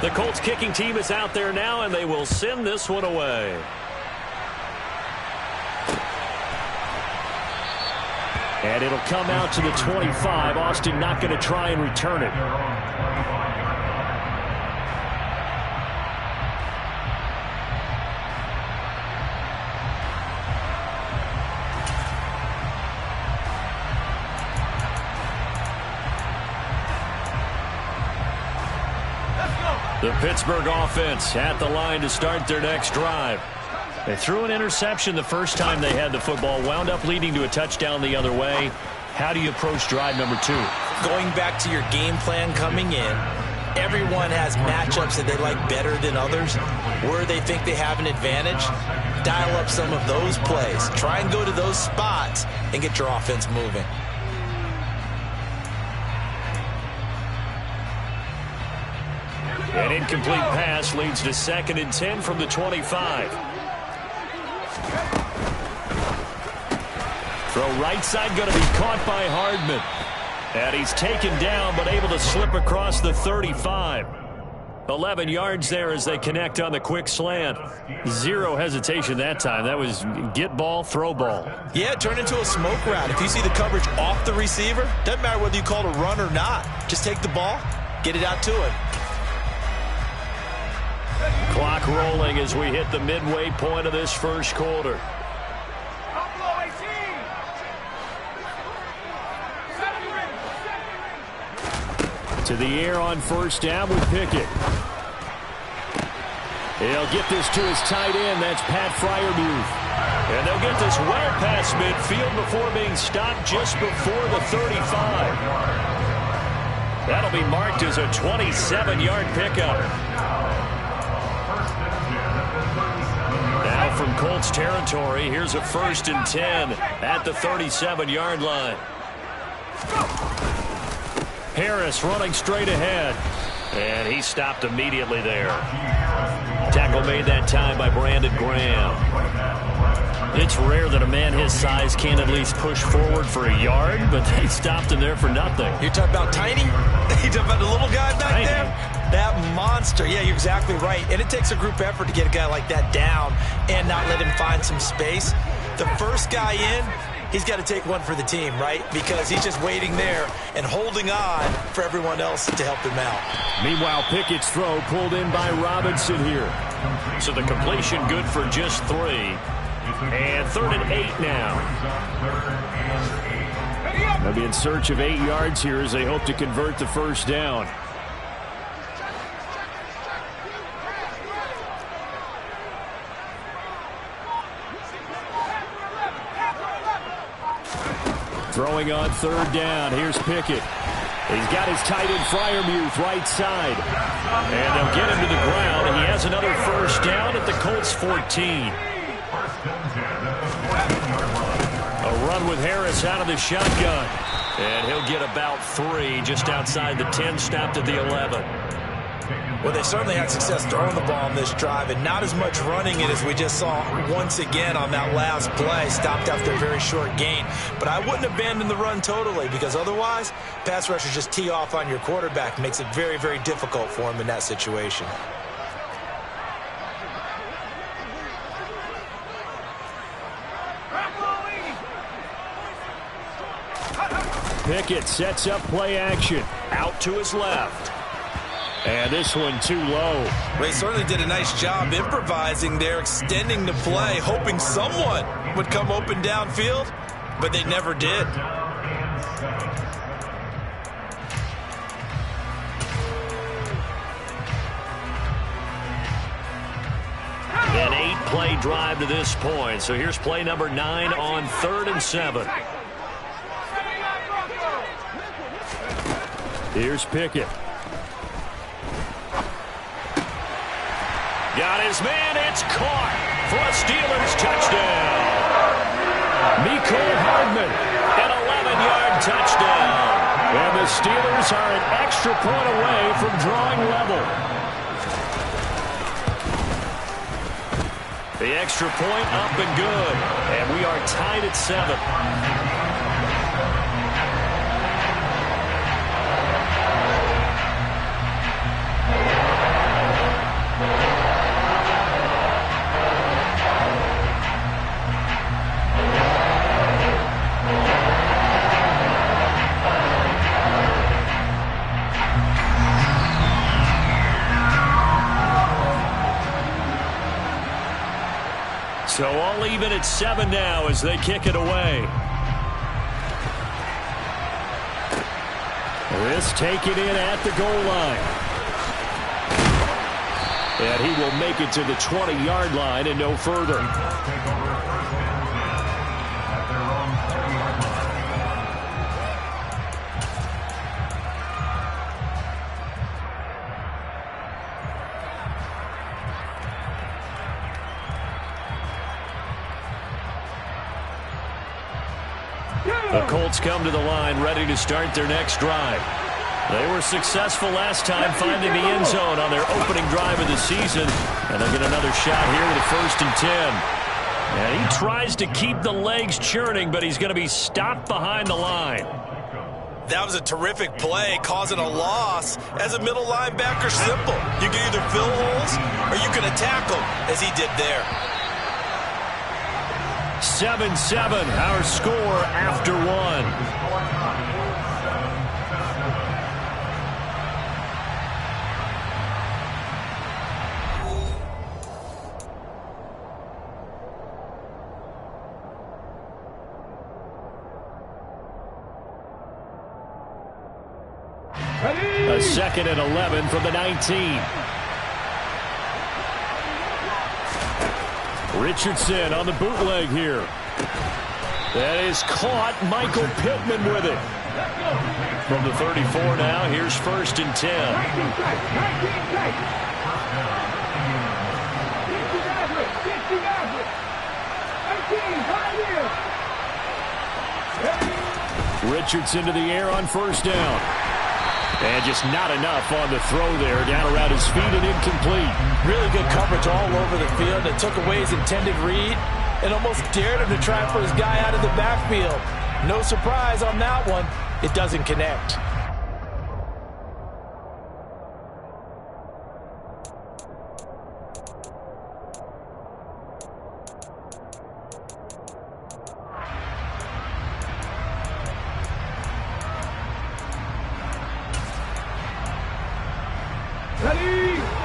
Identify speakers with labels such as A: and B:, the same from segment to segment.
A: The Colts kicking team is out there now, and they will send this one away. And it'll come out to the 25. Austin not going to try and return it. The Pittsburgh offense at the line to start their next drive. They threw an interception the first time they had the football, wound up leading to a touchdown the other way. How do you approach drive number 2?
B: Going back to your game plan coming in, everyone has matchups that they like better than others, where they think they have an advantage. Dial up some of those plays. Try and go to those spots and get your offense moving.
A: An incomplete pass leads to 2nd and 10 from the 25. Throw right side, going to be caught by Hardman. And he's taken down, but able to slip across the 35. 11 yards there as they connect on the quick slant. Zero hesitation that time. That was get ball, throw ball.
B: Yeah, it turned into a smoke route. If you see the coverage off the receiver, doesn't matter whether you call it a run or not. Just take the ball, get it out to him.
A: Clock rolling as we hit the midway point of this first quarter. To the air on first down with Pickett. He'll get this to his tight end. That's Pat Freiermuth. And they'll get this well past midfield before being stopped just before the 35. That'll be marked as a 27-yard pickup. Now from Colts territory, here's a 1st and 10 at the 37-yard line. Harris running straight ahead. And he stopped immediately there. Tackle made that time by Brandon Graham. It's rare that a man his size can't at least push forward for a yard, but they stopped him there for nothing.
B: You're talking about Tiny? You're talking about the little guy back there? That monster. Yeah, you're exactly right. And it takes a group effort to get a guy like that down and not let him find some space. The first guy in, he's got to take one for the team, right? Because he's just waiting there and holding on for everyone else to help him out.
A: Meanwhile, Pickett's throw pulled in by Robinson here. So the completion good for just 3. And 3rd and 8 now. They'll be in search of 8 yards here as they hope to convert the first down. Throwing on 3rd down. Here's Pickett. He's got his tight end Freiermuth right side. And they'll get him to the ground. And he has another first down at the Colts 14. A run with Harris out of the shotgun. And he'll get about 3 just outside the 10, stopped at the 11.
B: Well, they certainly had success throwing the ball on this drive, and not as much running it as we just saw once again on that last play. Stopped after a very short gain. But I wouldn't abandon the run totally, because otherwise, pass rushers just tee off on your quarterback. Makes it very, very difficult for him in that situation.
A: Pickett sets up play action. Out to his left. And this one too low.
B: Well, he certainly did a nice job improvising there, extending the play, hoping someone would come open downfield, but they never did.
A: An 8-play drive to this point. So here's play number 9 on 3rd and 7. Here's Pickett. Got his man, it's caught for a Steelers touchdown. Mecole Hardman, an 11-yard touchdown. And the Steelers are an extra point away from drawing level. The extra point up and good. And we are tied at 7. So all even at 7 now as they kick it away. This taken in at the goal line. And he will make it to the 20-yard line and no further. The Colts come to the line ready to start their next drive. They were successful last time finding the end zone on their opening drive of the season. And they'll get another shot here with a 1st and 10. And he tries to keep the legs churning, but he's going to be stopped behind the line.
B: That was a terrific play, causing a loss. As a middle linebacker, simple. You can either fill holes or you can attack them, as he did there.
A: 7-7, our score after 1. A 2nd and 11 from the 19. Richardson on the bootleg here. That is caught. Michael Pittman with it. From the 34 now, here's 1st and 10. Richardson to the air on 1st down. And just not enough on the throw there. Down around his feet and incomplete.
B: Really good coverage all over the field. It took away his intended read and almost dared him to try for his guy out of the backfield. No surprise on that one. It doesn't connect.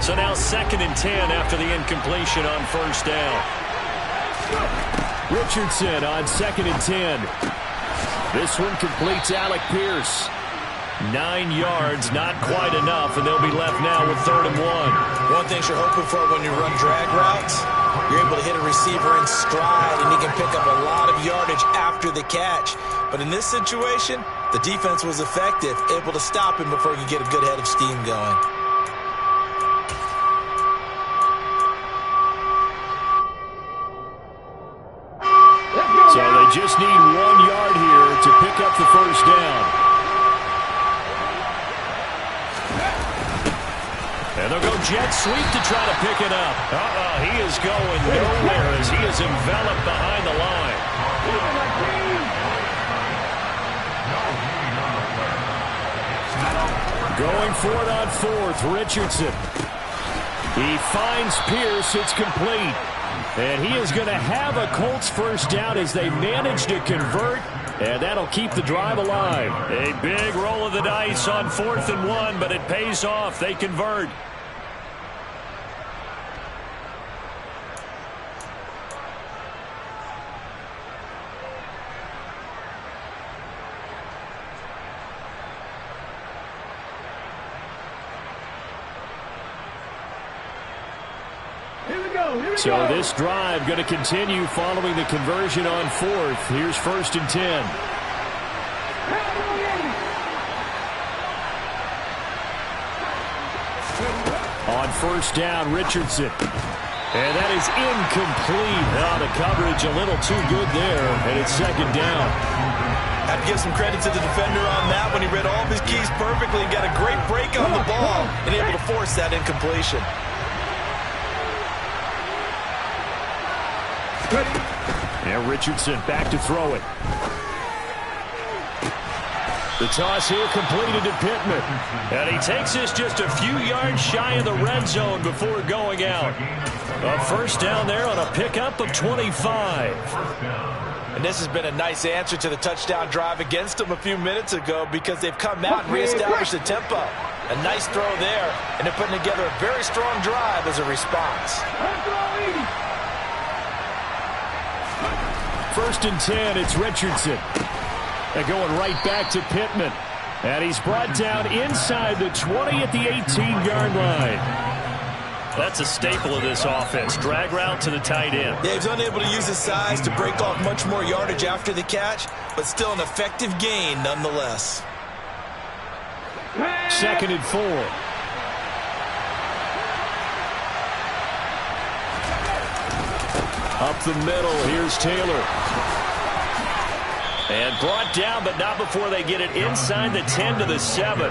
A: So now 2nd and 10 after the incompletion on 1st down. Richardson on 2nd and 10. This one completes Alec Pierce. 9 yards, not quite enough, and they'll be left now with 3rd and 1.
B: One thing you're hoping for when you run drag routes, you're able to hit a receiver in stride, and he can pick up a lot of yardage after the catch. But in this situation, the defense was effective, able to stop him before he could get a good head of steam going.
A: So they just need 1 yard here to pick up the 1st down. And they'll go jet sweep to try to pick it up. He is going nowhere as he is enveloped behind the line. Going for it on 4th, Richardson. He finds Pierce. It's complete. And he is going to have a Colts 1st down as they manage to convert. And that'll keep the drive alive. A big roll of the dice on 4th and 1, but it pays off. They convert. So this drive going to continue following the conversion on 4th. Here's 1st and 10. On 1st down, Richardson. And that is incomplete. The coverage a little too good there, and it's 2nd down.
B: Have to give some credit to the defender on that when he read all of his keys perfectly and got a great break on the ball and able to force that incompletion.
A: And Richardson back to throw it. The toss here completed to Pittman. And he takes this just a few yards shy of the red zone before going out. A 1st down there on a pickup of 25.
B: And this has been a nice answer to the touchdown drive against them a few minutes ago because they've come out and reestablished the tempo. A nice throw there, and they're putting together a very strong drive as a response.
A: First and 10, it's Richardson. And going right back to Pittman. And he's brought down inside the 20 at the 18-yard line. That's a staple of this offense. Drag route to the tight end.
B: Yeah, he's unable to use his size to break off much more yardage after the catch, but still an effective gain nonetheless.
A: Second and 4. Up the middle, here's Taylor. And brought down, but not before they get it inside the 10 to the 7.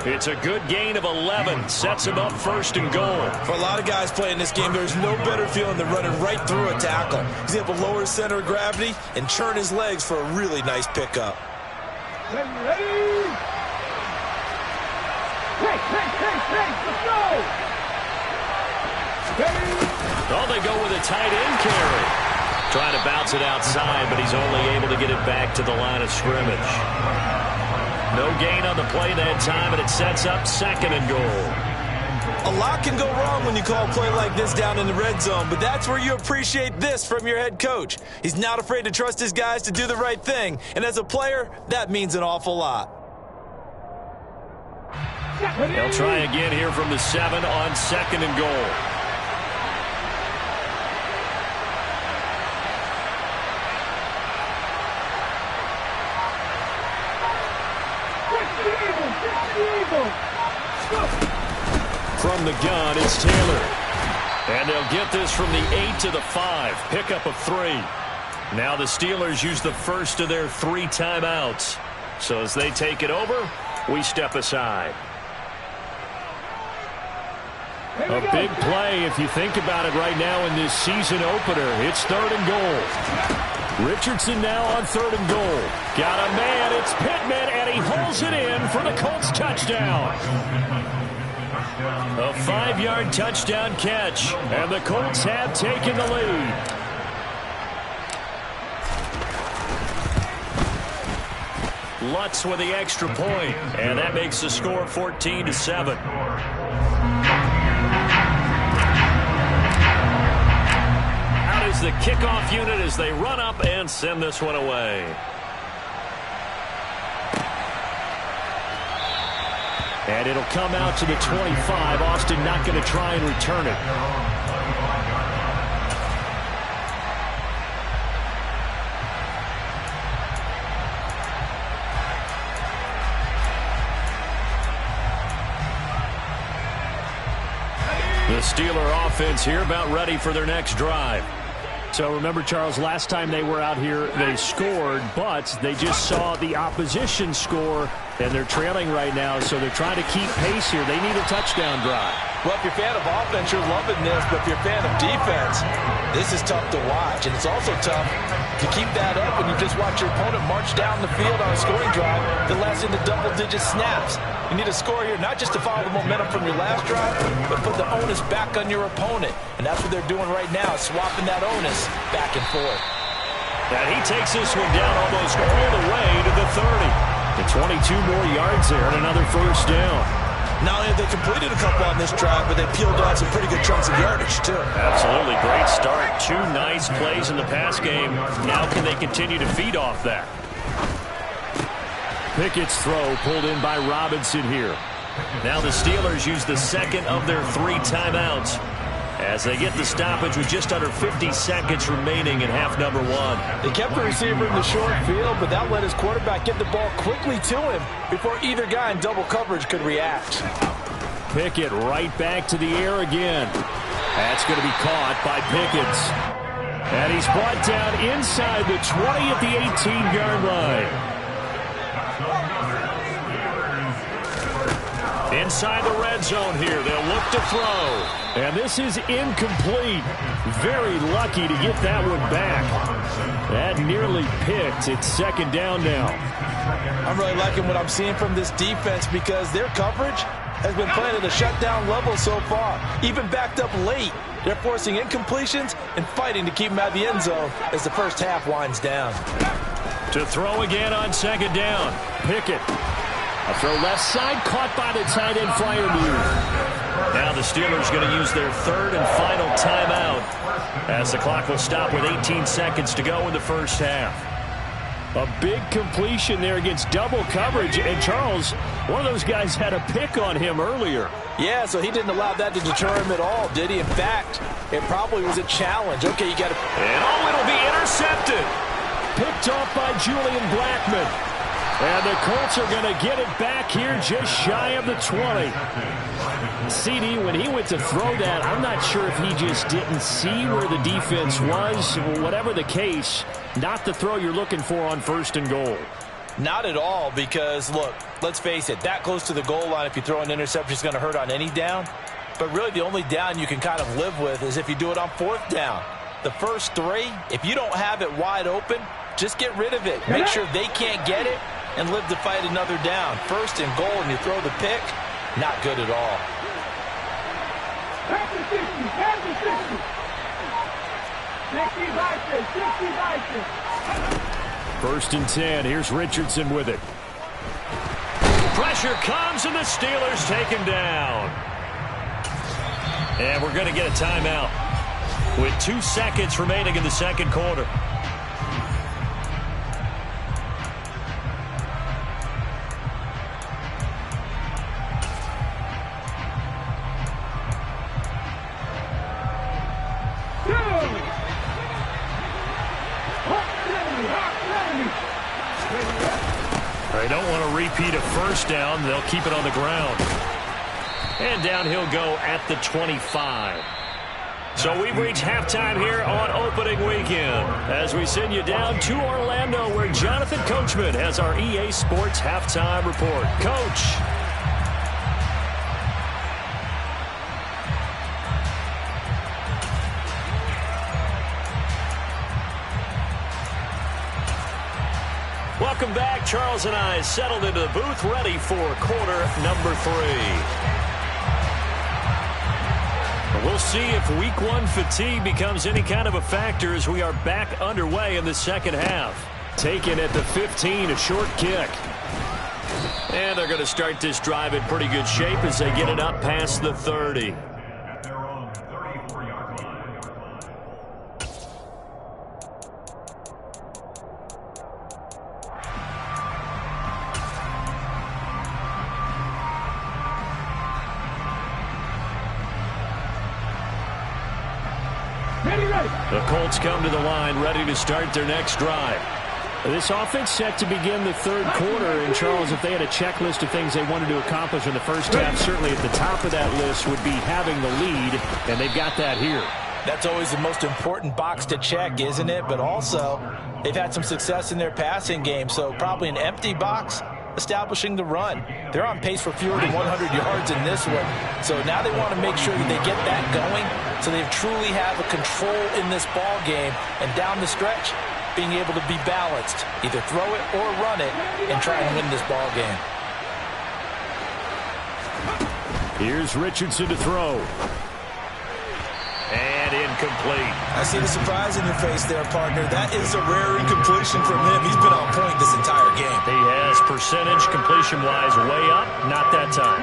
A: It's a good gain of 11. Sets him up first and goal.
B: For a lot of guys playing this game, there's no better feeling than running right through a tackle. He's able to lower his center of gravity and churn his legs for a really nice pickup.
C: Ready? Hey, let's go!
A: Oh, they go with a tight end carry. Trying to bounce it outside, but he's only able to get it back to the line of scrimmage. No gain on the play that time, and it sets up second and goal.
B: A lot can go wrong when you call a play like this down in the red zone, but that's where you appreciate this from your head coach. He's not afraid to trust his guys to do the right thing, and as a player, that means an awful lot.
A: They'll try again here from the 7 on second and goal. From the gun, it's Taylor. And they'll get this from the 8 to the 5. Pickup of 3. Now the Steelers use the first of their 3 timeouts. So as they take it over, we step aside. A big play if you think about it right now in this season opener. It's third and goal. Richardson now on third and goal. Got a man, it's Pittman, and he holds it in for the Colts touchdown. A 5-yard touchdown catch, and the Colts have taken the lead. Lutz with the extra point, and that makes the score 14-7. Out is the kickoff unit as they run up and send this one away. And it'll come out to the 25. Austin not going to try and return it. The Steeler offense here about ready for their next drive. So remember, Charles, last time they were out here, they scored, but they just saw the opposition score, and they're trailing right now, so they're trying to keep pace here. They need a touchdown drive.
B: Well, if you're a fan of offense, you're loving this, but if you're a fan of defense, this is tough to watch, and it's also tough to keep that up when you just watch your opponent march down the field on a scoring drive that lasts into double-digit snaps. You need a score here, not just to follow the momentum from your last drive, but put the onus back on your opponent. And that's what they're doing right now, swapping that onus back and forth.
A: And he takes this one down almost all the way to the 30. The 22 more yards there and another first down.
B: Not only have they completed a couple on this drive, but they peeled out some pretty good chunks of yardage, too.
A: Absolutely. Great start. 2 nice plays in the pass game. Now can they continue to feed off that? Pickett's throw pulled in by Robinson here. Now the Steelers use the second of their 3 timeouts as they get the stoppage with just under 50 seconds remaining in half number 1.
B: They kept the receiver in the short field, but that let his quarterback get the ball quickly to him before either guy in double coverage could react.
A: Pickett right back to the air again. That's going to be caught by Pickens. And he's brought down inside the 20 at the 18-yard line. Inside the red zone here. They'll look to throw. And this is incomplete. Very lucky to get that one back. That nearly picked. It's second down now.
B: I'm really liking what I'm seeing from this defense because their coverage has been playing at a shutdown level so far. Even backed up late, they're forcing incompletions and fighting to keep them out of the end zone as the first half winds down.
A: To throw again on second down. Pickett.
D: A throw left side, caught by the tight end Freiermuth.
A: Now the Steelers going to use their third and final timeout as the clock will stop with 18 seconds to go in the first half.
D: A big completion there against double coverage. And Charles, one of those guys had a pick on him earlier.
B: Yeah, so he didn't allow that to deter him at all, did he? In fact, it probably was a challenge. Okay, you got to...
A: And it'll be intercepted.
D: Picked off by Julian Blackmon. And the Colts are going to get it back here just shy of the 20. CD, when he went to throw that, I'm not sure if he just didn't see where the defense was. Whatever the case, not the throw you're looking for on first and goal.
B: Not at all, because, look, let's face it, that close to the goal line, if you throw an interception, is going to hurt on any down. But really, the only down you can kind of live with is if you do it on fourth down. The first three, if you don't have it wide open, just get rid of it. Make sure they can't get it and live to fight another down. First and goal, and you throw the pick, not good at all.
C: Back to 60, back to 60. 60 by 60.
D: First and 10. Here's Richardson with it.
A: Pressure comes, and the Steelers take him down. And we're going to get a timeout with 2 seconds remaining in the second quarter. They don't want to repeat a first down. They'll keep it on the ground. And down he'll go at the 25. So we've reached halftime here on opening weekend as we send you down to Orlando, where Jonathan Coachman has our EA Sports halftime report. Coach. Welcome back. Charles and I settled into the booth, ready for quarter number 3. We'll see if week 1 fatigue becomes any kind of a factor as we are back underway in the second half. Taken at the 15, a short kick. And they're going to start this drive in pretty good shape as they get it up past the 30. The Colts come to the line, ready to start their next drive.
D: This offense set to begin the third quarter. And, Charles, if they had a checklist of things they wanted to accomplish in the first half, certainly at the top of that list would be having the lead, and they've got that here.
B: That's always the most important box to check, isn't it? But also, they've had some success in their passing game, so probably an empty box establishing the run. They're on pace for fewer than 100 yards in this one. So now they want to make sure that they get that going so they truly have a control in this ball game. And down the stretch, being able to be balanced. Either throw it or run it and try and win this ball game.
D: Here's Richardson to throw.
A: And incomplete.
B: I see the surprise in your face there, partner. That is a rare incompletion from him. He's been on point this entire game.
A: He has percentage completion-wise way up. Not that time.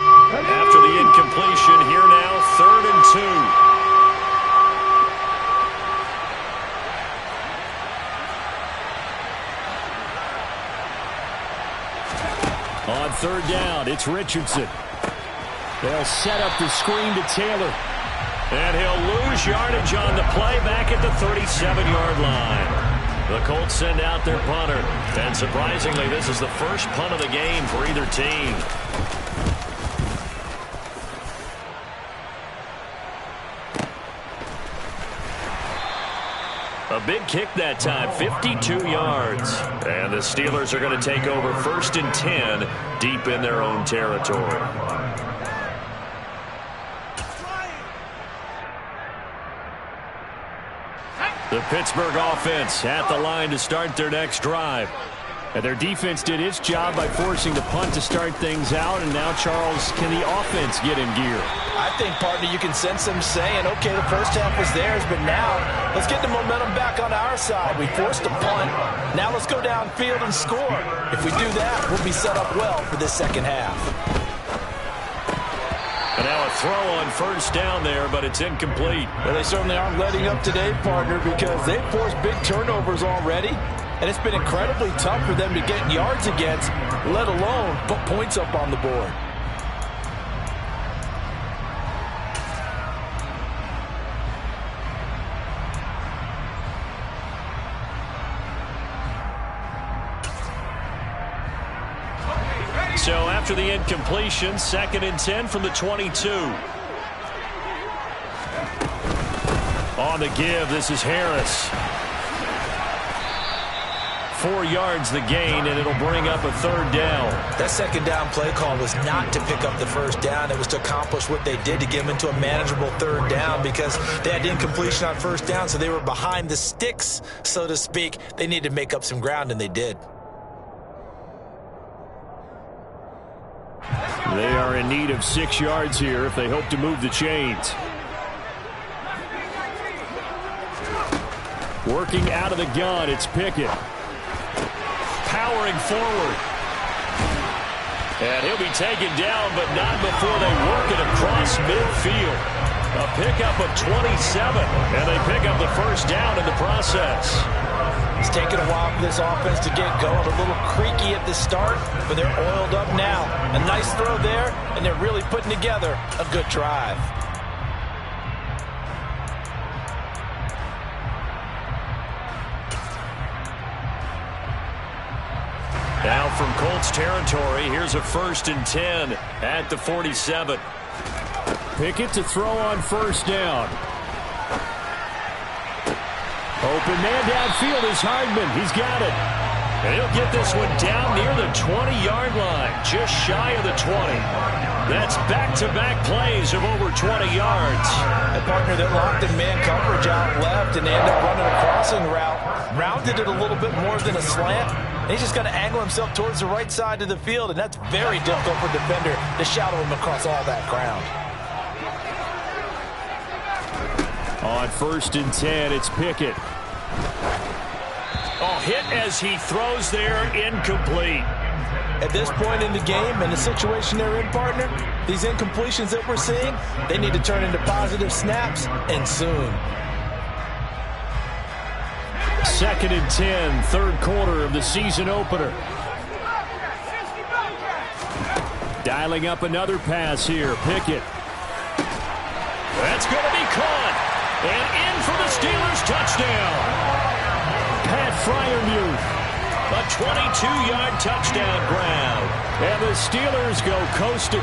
A: After the incompletion, here now, 3rd and 2.
D: On 3rd down, it's Richardson. They'll set up the screen to Taylor.
A: And he'll lose yardage on the play back at the 37-yard line. The Colts send out their punter. And surprisingly, this is the first punt of the game for either team. A big kick that time, 52 yards. And the Steelers are going to take over 1st and 10 deep in their own territory. The Pittsburgh offense at the line to start their next drive.
D: And their defense did its job by forcing the punt to start things out. And now, Charles, can the offense get in gear?
B: I think, partner, you can sense them saying, okay, the first half was theirs, but now let's get the momentum back on our side. We forced a punt. Now let's go downfield and score. If we do that, we'll be set up well for this second half.
A: And now a throw on first down there, but it's incomplete.
B: Well, they certainly aren't letting up today, partner, because they've forced big turnovers already. And it's been incredibly tough for them to get yards against, let alone put points up on the board.
A: So after the incompletion, 2nd and 10 from the 22. On the give, this is Harris. 4 yards the gain, and it'll bring up a 3rd down.
B: That second down play call was not to pick up the first down. It was to accomplish what they did to get them into a manageable 3rd down because they had incompletion on first down, so they were behind the sticks, so to speak. They needed to make up some ground, and they did.
D: They are in need of 6 yards here if they hope to move the chains. Working out of the gun, it's Pickett. Powering forward.
A: And he'll be taken down, but not before they work it across midfield. A pickup of 27, and they pick up the first down in the process.
B: It's taken a while for this offense to get going. A little creaky at the start, but they're oiled up now. A nice throw there, and they're really putting together a good drive.
A: Now from Colts territory, here's a 1st and 10 at the 47.
D: Pickett to throw on first down. Open man downfield is Hardman. He's got it.
A: And he'll get this one down near the 20-yard line, just shy of the 20. That's back-to-back plays of over 20 yards.
B: The partner that locked in man coverage out left, and they end up running a crossing route. Rounded it a little bit more than a slant. And he's just going to angle himself towards the right side of the field, and that's very difficult for a defender to shadow him across all that ground.
D: On 1st and 10, it's Pickett.
A: Oh, hit as he throws there, incomplete.
B: At this point in the game and the situation they're in, partner, these incompletions that we're seeing, they need to turn into positive snaps, and soon.
D: 2nd and 10, 3rd quarter of the season opener. Dialing up another pass here, Pickett.
A: That's going to be caught. And in for the Steelers touchdown.
D: Pat Freiermuth.
A: A 22-yard touchdown grab.
D: And the Steelers go coast to